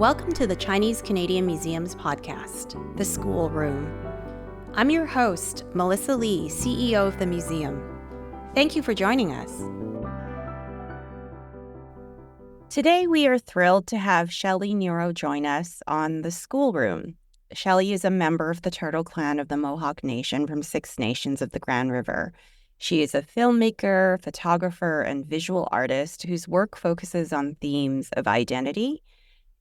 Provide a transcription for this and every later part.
Welcome to the Chinese-Canadian Museum's podcast, The School Room. I'm your host, Melissa Lee, CEO of the museum. Thank you for joining us. Today, we are thrilled to have Shelley Niro join us on The School Room. Shelley is a member of the Turtle Clan of the Mohawk Nation from Six Nations of the Grand River. She is a filmmaker, photographer, and visual artist whose work focuses on themes of identity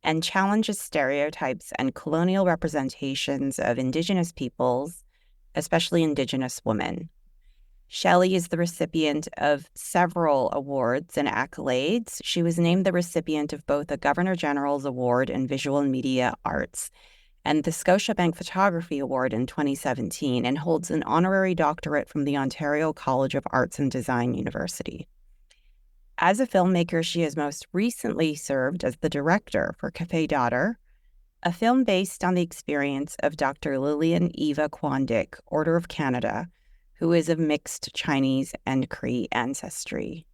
and challenges stereotypes and colonial representations of Indigenous peoples, especially Indigenous women. Shelley is the recipient of several awards and accolades. She was named the recipient of both the Governor General's Award in Visual and Media Arts and the Scotiabank Photography Award in 2017, and holds an honorary doctorate from the Ontario College of Arts and Design University. As a filmmaker, she has most recently served as the director for Café Daughter, a film based on the experience of Dr. Lillian Eva Kwandik, Order of Canada, who is of mixed Chinese and Cree ancestry.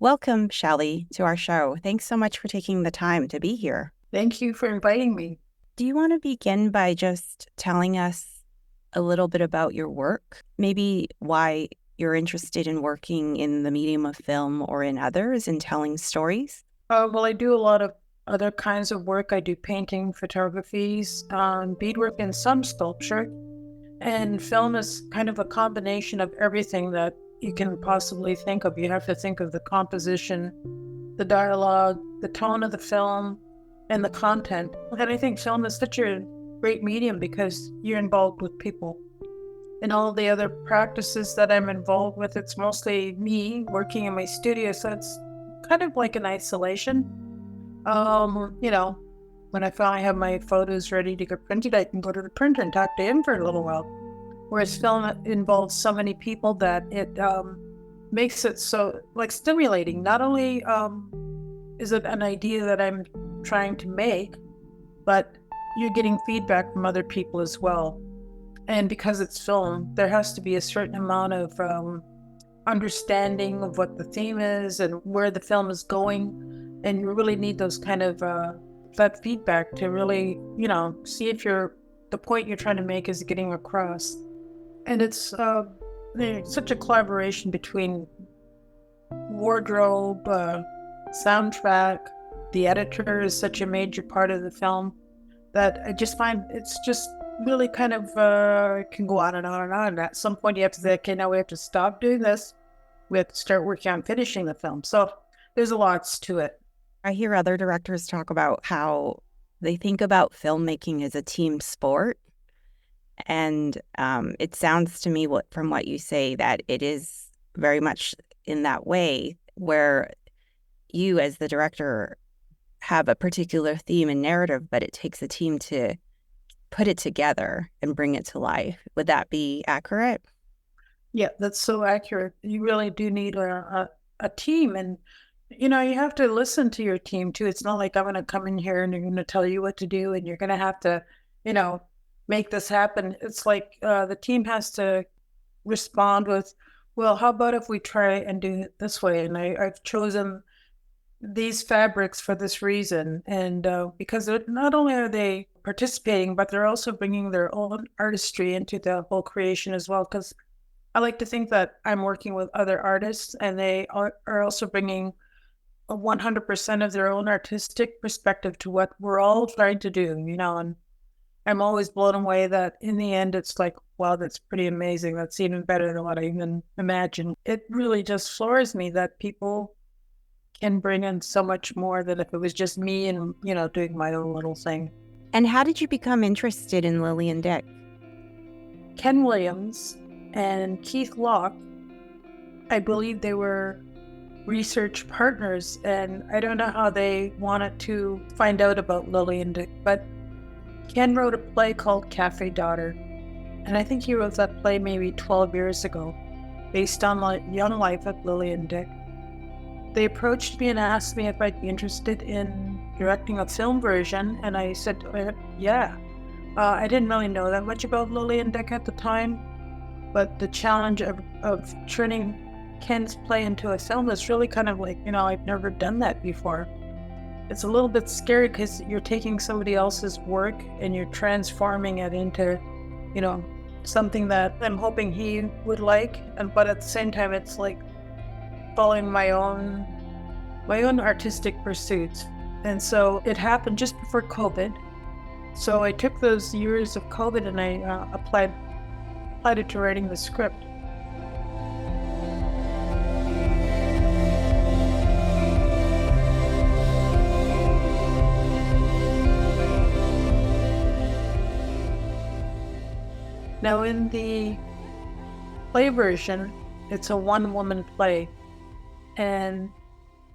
Welcome, Shelley, to our show. Thanks so much for taking the time to be here. Thank you for inviting me. Do you want to begin by just telling us a little bit about your work? Maybe why you're interested in working in the medium of film or in others and telling stories? Well, I do a lot of other kinds of work. I do painting, photographies, beadwork, and some sculpture. And film is kind of a combination of everything that you can possibly think of. You have to think of the composition, the dialogue, the tone of the film, and the content. And I think film is such a great medium because you're involved with people. And all the other practices that I'm involved with, it's mostly me working in my studio, so it's kind of like an isolation. When I finally have my photos ready to get printed, I can go to the printer and talk to him for a little while. Whereas film involves so many people that it makes it so stimulating. Not only is it an idea that I'm trying to make, but you're getting feedback from other people as well. And because it's film, there has to be a certain amount of understanding of what the theme is and where the film is going. And you really need those kind of that feedback to really, see if the point you're trying to make is getting across. And it's such a collaboration between wardrobe, soundtrack, the editor is such a major part of the film that I just find it's just really kind of can go on and on and on. And at some point you have to say, okay, now we have to stop doing this. We have to start working on finishing the film. So there's a lot to it. I hear other directors talk about how they think about filmmaking as a team sport. And it sounds to me from what you say that it is very much in that way, where you as the director have a particular theme and narrative, but it takes a team to put it together and bring it to life. Would that be accurate? Yeah, that's so accurate. You really do need a team, and you have to listen to your team too. It's not like I'm going to come in here and you're going to tell you what to do and you're going to have to, make this happen. It's like the team has to respond with, well, how about if we try and do it this way? And I've chosen these fabrics for this reason. And because not only are they participating, but they're also bringing their own artistry into the whole creation as well. Because I like to think that I'm working with other artists and they are also bringing 100% of their own artistic perspective to what we're all trying to do, and I'm always blown away that in the end, it's like, wow, that's pretty amazing. That's even better than what I even imagined. It really just floors me that people can bring in so much more than if it was just me and, doing my own little thing. And how did you become interested in Lily and Dick? Ken Williams and Keith Locke, I believe they were research partners, and I don't know how they wanted to find out about Lily and Dick, but Ken wrote a play called Café Daughter, and I think he wrote that play maybe 12 years ago, based on the young life of Lily and Dick. They approached me and asked me if I'd be interested in directing a film version, and I said, yeah. I didn't really know that much about Lily and Dick at the time, but the challenge of turning Ken's play into a film is really kind of like, I've never done that before. it's a little bit scary because you're taking somebody else's work and you're transforming it into, you know, something that I'm hoping he would like. But at the same time, it's like following my own artistic pursuits. And so it happened just before COVID. So I took those years of COVID and I applied it to writing the script. Now in the play version, it's a one-woman play, and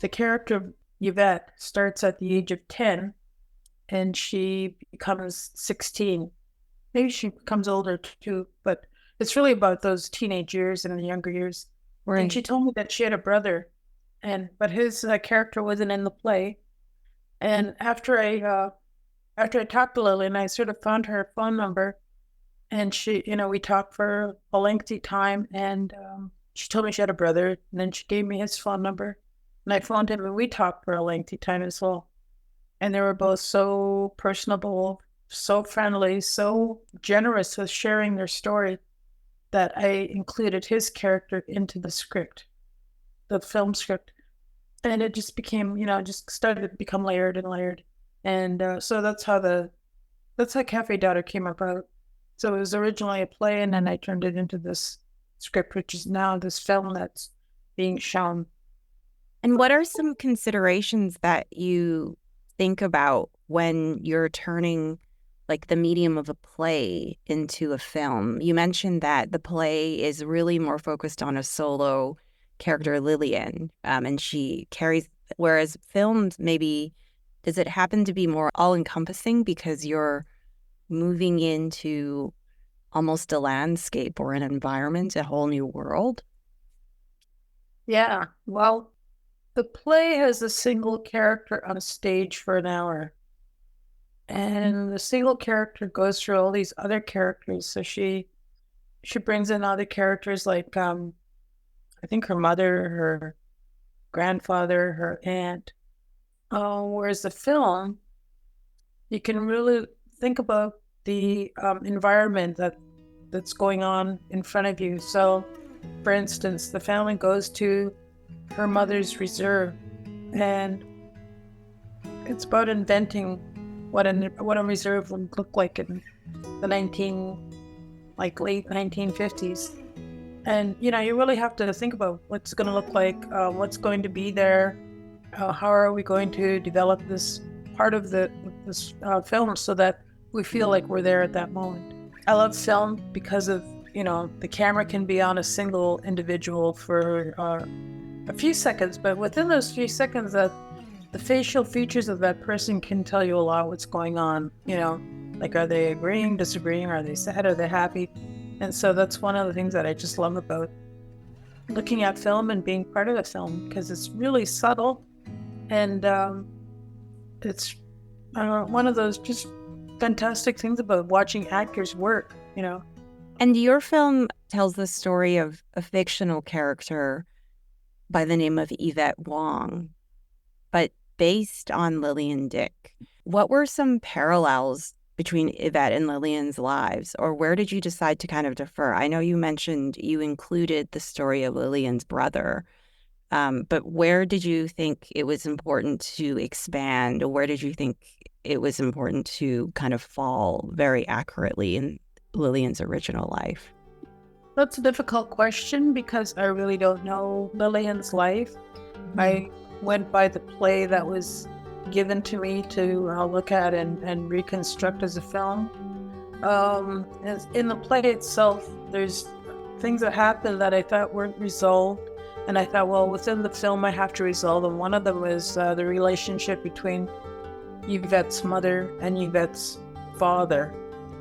the character of Yvette starts at the age of 10 and she becomes 16. Maybe she becomes older too, but it's really about those teenage years and the younger years. Right. And she told me that she had a brother, but his character wasn't in the play. And after I talked to Lily and I sort of found her phone number, and she, we talked for a lengthy time, and she told me she had a brother, and then she gave me his phone number, and I phoned him, and we talked for a lengthy time as well. And they were both so personable, so friendly, so generous with sharing their story that I included his character into the script, the film script. And it just became, just started to become layered and layered. And so that's how Café Daughter came about. So it was originally a play, and then I turned it into this script, which is now this film that's being shown. And what are some considerations that you think about when you're turning like the medium of a play into a film? You mentioned that the play is really more focused on a solo character, Lillian, and she carries, whereas films, maybe, does it happen to be more all-encompassing because you're moving into almost a landscape or an environment, a whole new world? Yeah, well, the play has a single character on stage for an hour. And the single character goes through all these other characters. So she brings in other characters like I think her mother, her grandfather, her aunt. Whereas the film, you can really think about the environment that's going on in front of you. So, for instance, the family goes to her mother's reserve, and it's about inventing what a reserve would look like in the late 1950s. And you really have to think about what's going to look like, what's going to be there, how are we going to develop this part of this film so that we feel like we're there at that moment. I love film because of the camera can be on a single individual for a few seconds, but within those few seconds, that the facial features of that person can tell you a lot what's going on. Like, are they agreeing, disagreeing, are they sad, are they happy? And so that's one of the things that I just love about looking at film and being part of the film, because it's really subtle, and it's one of those just fantastic things about watching actors work. And your film tells the story of a fictional character by the name of Yvette Wong, but based on Lillian Dick. What were some parallels between Yvette and Lillian's lives, or where did you decide to kind of defer? I know you mentioned you included the story of Lillian's brother, but where did you think it was important to expand, or where did you think it was important to kind of fall very accurately in Lillian's original life? That's a difficult question because I really don't know Lillian's life. I went by the play that was given to me to look at and reconstruct as a film. In the play itself, there's things that happened that I thought weren't resolved, and I thought, well, within the film I have to resolve them. One of them was the relationship between Yvette's mother and Yvette's father.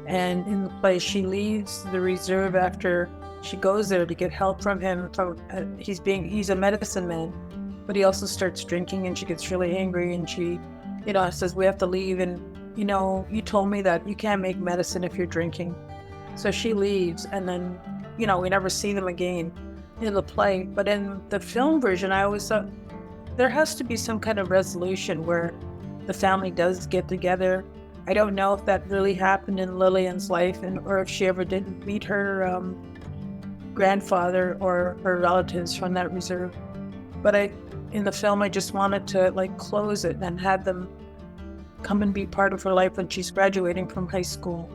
And in the play, she leaves the reserve after she goes there to get help from him. He's a medicine man, but he also starts drinking, and she gets really angry, and she, says, we have to leave. And, you told me that you can't make medicine if you're drinking. So she leaves, and then, we never see them again in the play. But in the film version, I always thought there has to be some kind of resolution where the family does get together. I don't know if that really happened in Lillian's life, or if she ever did meet her grandfather or her relatives from that reserve. But in the film, I just wanted to like close it and have them come and be part of her life when she's graduating from high school.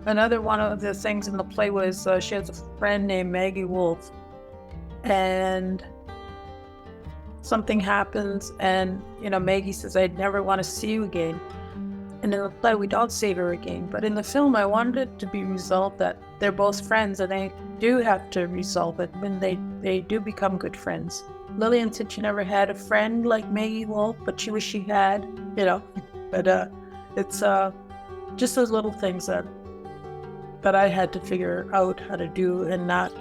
Another one of the things in the play was she has a friend named Maggie Wolf, and something happens, and Maggie says, "I'd never want to see you again." And in the play, we don't see her again. But in the film, I wanted it to be resolved that they're both friends, and they do have to resolve it when they do become good friends. Lillian said she never had a friend like Maggie Wolf, but she wished she had, But it's just those little things that I had to figure out how to do and not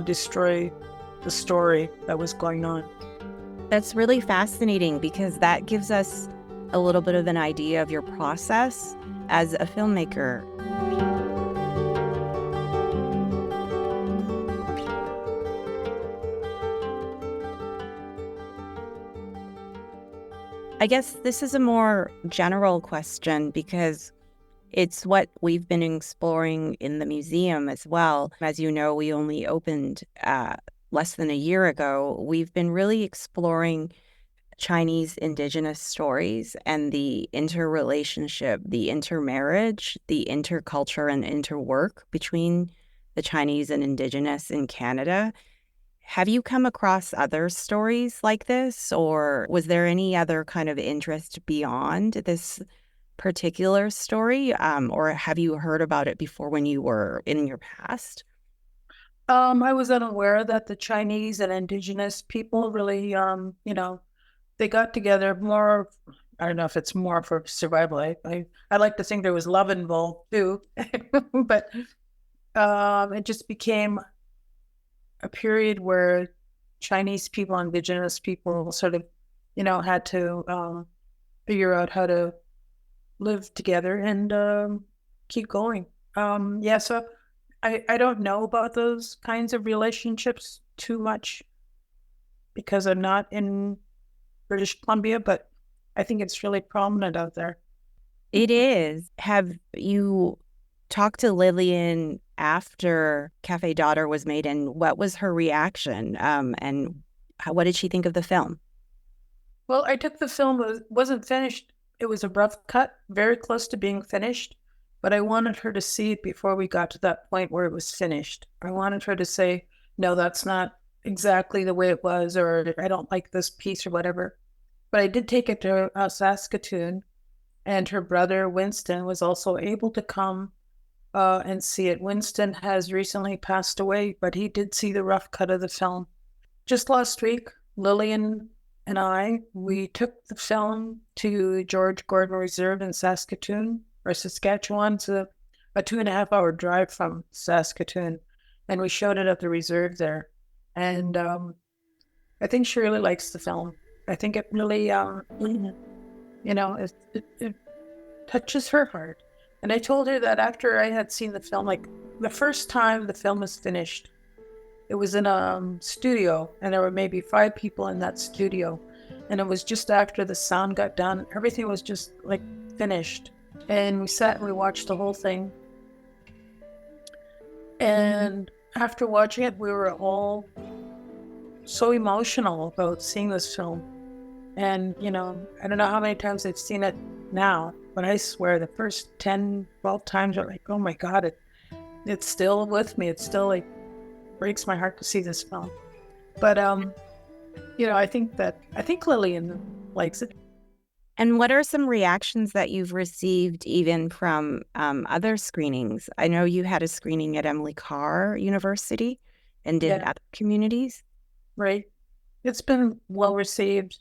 destroy the story that was going on. That's really fascinating because that gives us a little bit of an idea of your process as a filmmaker. I guess this is a more general question because it's what we've been exploring in the museum as well. As you know, we only opened less than a year ago. We've been really exploring Chinese Indigenous stories and the interrelationship, the intermarriage, the interculture and interwork between the Chinese and Indigenous in Canada. Have you come across other stories like this, or was there any other kind of interest beyond this particular story, or have you heard about it before when you were in your past? I was unaware that the Chinese and Indigenous people really, they got together more. I don't know if it's more for survival. I like to think there was love involved too, but it just became a period where Chinese people, Indigenous people sort of, had to figure out how to live together and keep going. So I don't know about those kinds of relationships too much because I'm not in British Columbia, but I think it's really prominent out there. It is. Have you talked to Lillian after Café Daughter was made, and what was her reaction? And what did she think of the film? Well, I took the film, it wasn't finished. It was a rough cut, very close to being finished, but I wanted her to see it before we got to that point where it was finished. I wanted her to say, no, that's not exactly the way it was, or I don't like this piece or whatever. But I did take it to Saskatoon, and her brother, Winston, was also able to come and see it. Winston has recently passed away, but he did see the rough cut of the film. Just last week, Lillian and we took the film to George Gordon Reserve in Saskatoon, or Saskatchewan. It's a 2.5-hour drive from Saskatoon, and we showed it at the reserve there. And I think she really likes the film. I think it really, it touches her heart. And I told her that after I had seen the film, like the first time the film was finished, it was in a studio, and there were maybe 5 people in that studio. And it was just after the sound got done, everything was just like finished. And we sat and we watched the whole thing. And after watching it, we were all so emotional about seeing this film. And, I don't know how many times I've seen it now, but I swear the first 10, 12 times are like, oh my God, it's still with me. It still like breaks my heart to see this film. But, I think Lillian likes it. And what are some reactions that you've received even from other screenings? I know you had a screening at Emily Carr University and did other communities. Right. It's been well received.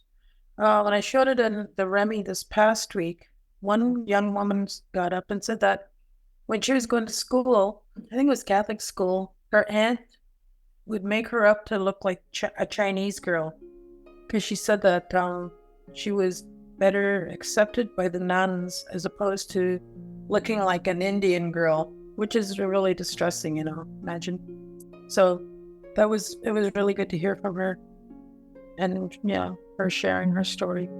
When I showed it in the Remy this past week, one young woman got up and said that when she was going to school, I think it was Catholic school, her aunt would make her up to look like a Chinese girl, because she said that she was better accepted by the nuns as opposed to looking like an Indian girl, which is really distressing, imagine. So it was really good to hear from her, and her sharing her story.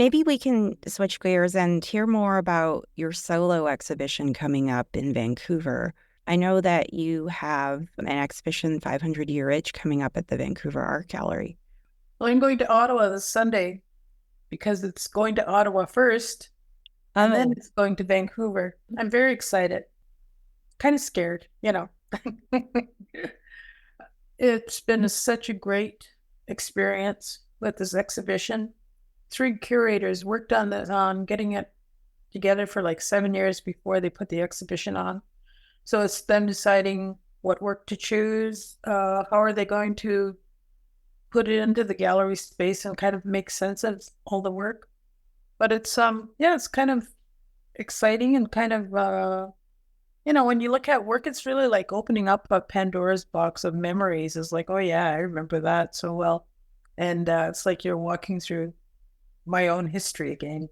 Maybe we can switch gears and hear more about your solo exhibition coming up in Vancouver. I know that you have an exhibition, 500 Year Itch, coming up at the Vancouver Art Gallery. Well, I'm going to Ottawa this Sunday because it's going to Ottawa first, and then it's going to Vancouver. I'm very excited. Kind of scared, you know. It's been such a great experience with this exhibition. 3 curators worked on getting it together for like 7 years before they put the exhibition on. So it's them deciding what work to choose, how are they going to put it into the gallery space and kind of make sense of all the work. But it's it's kind of exciting and kind of when you look at work, it's really like opening up a Pandora's box of memories. It's like, oh yeah, I remember that so well. And it's like you're walking through my own history again.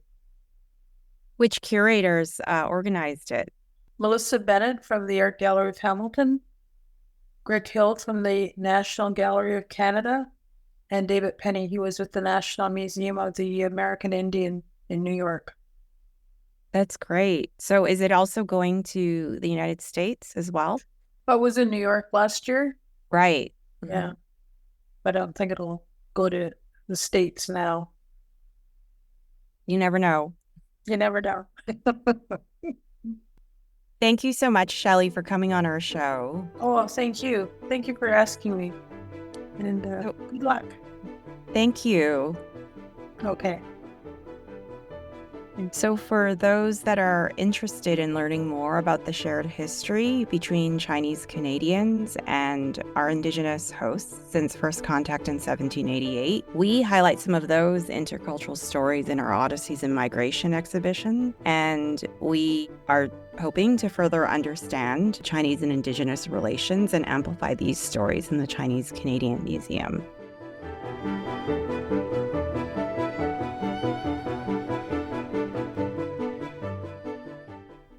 Which curators organized it? Melissa Bennett from the Art Gallery of Hamilton, Greg Hill from the National Gallery of Canada, and David Penny. He was with the National Museum of the American Indian in New York. That's great. So is it also going to the United States as well? I was in New York last year. Right. Yeah. But I don't think it'll go to the States now. You never know. You never know. Thank you so much, Shelley, for coming on our show. Oh, thank you. Thank you for asking me. And good luck. Thank you. Okay. So for those that are interested in learning more about the shared history between Chinese Canadians and our Indigenous hosts since first contact in 1788, we highlight some of those intercultural stories in our Odysseys and Migration exhibition, and we are hoping to further understand Chinese and Indigenous relations and amplify these stories in the Chinese Canadian Museum.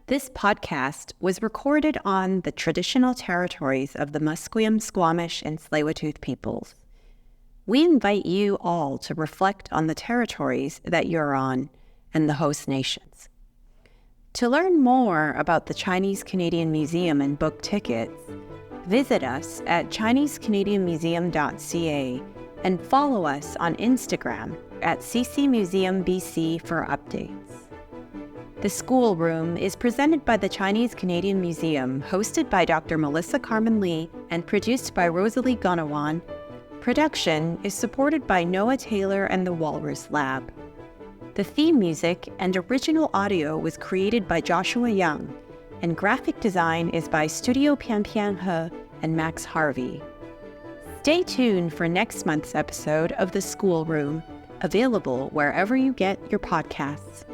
This podcast was recorded on the traditional territories of the Musqueam, Squamish, and Tsleil-Waututh peoples. We invite you all to reflect on the territories that you're on and the host nations. To learn more about the Chinese Canadian Museum and book tickets, visit us at ChineseCanadianMuseum.ca and follow us on Instagram at CCMuseumBC for updates. The School Room is presented by the Chinese Canadian Museum, hosted by Dr. Melissa Karmen Lee, and produced by Rosalie Gonawan. Production is supported by Noah Taylor and the Walrus Lab. The theme music and original audio was created by Joshua Young, and graphic design is by Studio Pian Pian He and Max Harvey. Stay tuned for next month's episode of The School Room, available wherever you get your podcasts.